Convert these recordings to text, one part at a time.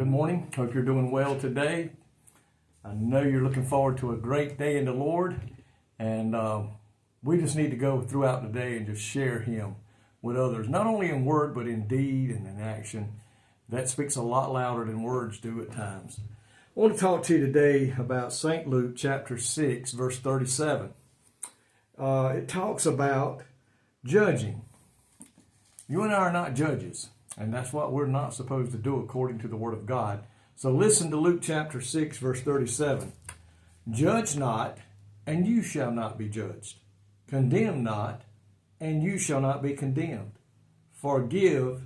Good morning. Hope you're doing well today. I know you're looking forward to a great day in the Lord, and we just need to go throughout the day and just share Him with others, not only in word, but in deed and in action. That speaks a lot louder than words do at times. I want to talk to you today about St. Luke chapter 6, verse 37. It talks about judging. You and I are not judges, and that's what we're not supposed to do according to the Word of God. So listen to Luke chapter 6, verse 37. Judge not, and you shall not be judged. Condemn not, and you shall not be condemned. Forgive,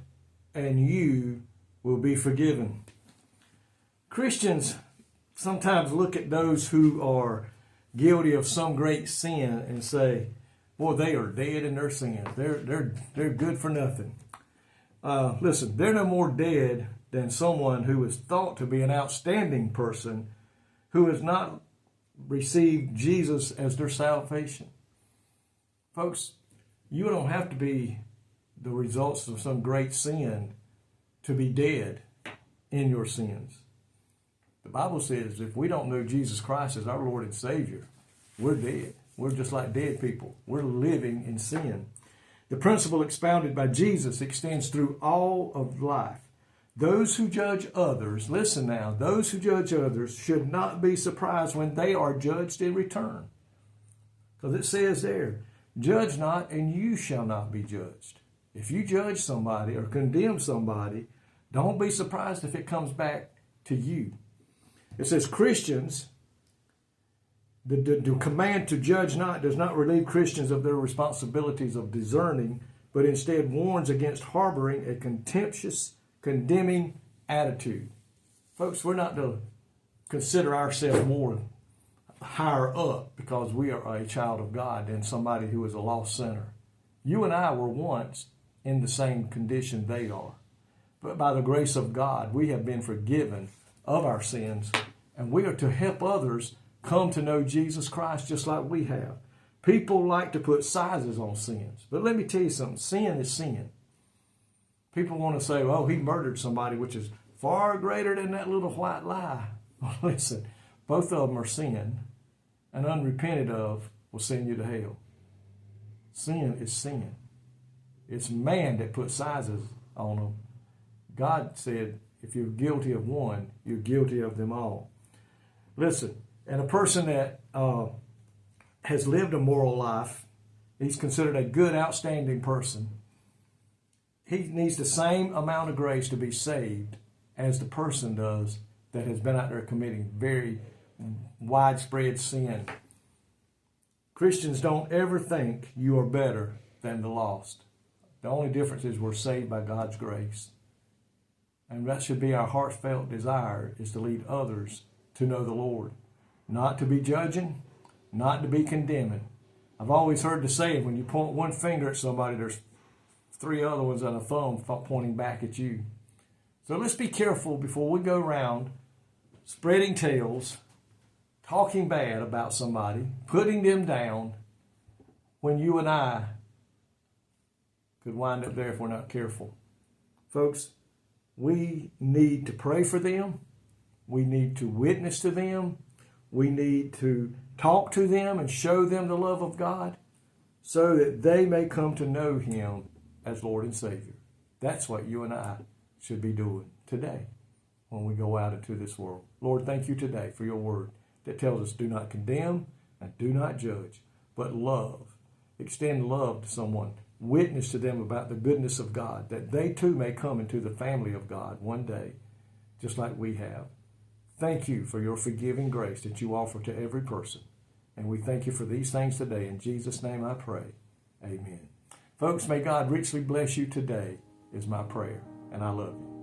and you will be forgiven. Christians sometimes look at those who are guilty of some great sin and say, boy, they are dead in their sins. They're good for nothing. Listen, they're no more dead than someone who is thought to be an outstanding person who has not received Jesus as their salvation. Folks, you don't have to be the results of some great sin to be dead in your sins. The Bible says if we don't know Jesus Christ as our Lord and Savior, we're dead. We're just like dead people. We're living in sin. The principle expounded by Jesus extends through all of life. Those who judge others, listen now, those who judge others should not be surprised when they are judged in return. Because it says there, judge not and you shall not be judged. If you judge somebody or condemn somebody, don't be surprised if it comes back to you. It says Christians, the command to judge not does not relieve Christians of their responsibilities of discerning, but instead warns against harboring a contemptuous, condemning attitude. Folks, we're not to consider ourselves more higher up because we are a child of God than somebody who is a lost sinner. You and I were once in the same condition they are. But by the grace of God, we have been forgiven of our sins, and we are to help others come to know Jesus Christ just like we have. People like to put sizes on sins. But let me tell you something. Sin is sin. People want to say, oh, he murdered somebody, which is far greater than that little white lie. Well, listen, both of them are sin, and unrepented of will send you to hell. Sin is sin. It's man that puts sizes on them. God said, if you're guilty of one, you're guilty of them all. Listen, and a person that has lived a moral life, he's considered a good, outstanding person. He needs the same amount of grace to be saved as the person does that has been out there committing very widespread sin. Christians don't ever think you are better than the lost. The only difference is we're saved by God's grace. And that should be our heartfelt desire, is to lead others to know the Lord. Not to be judging, not to be condemning. I've always heard the saying, when you point one finger at somebody, there's three other ones on a thumb pointing back at you. So let's be careful before we go around spreading tales, talking bad about somebody, putting them down, when you and I could wind up there if we're not careful. Folks, we need to pray for them. We need to witness to them. We need to talk to them and show them the love of God so that they may come to know Him as Lord and Savior. That's what you and I should be doing today when we go out into this world. Lord, thank you today for your word that tells us do not condemn and do not judge, but love. Extend love to someone. Witness to them about the goodness of God, that they too may come into the family of God one day, just like we have. Thank you for your forgiving grace that you offer to every person. And we thank you for these things today. In Jesus' name I pray. Amen. Folks, may God richly bless you today is my prayer. And I love you.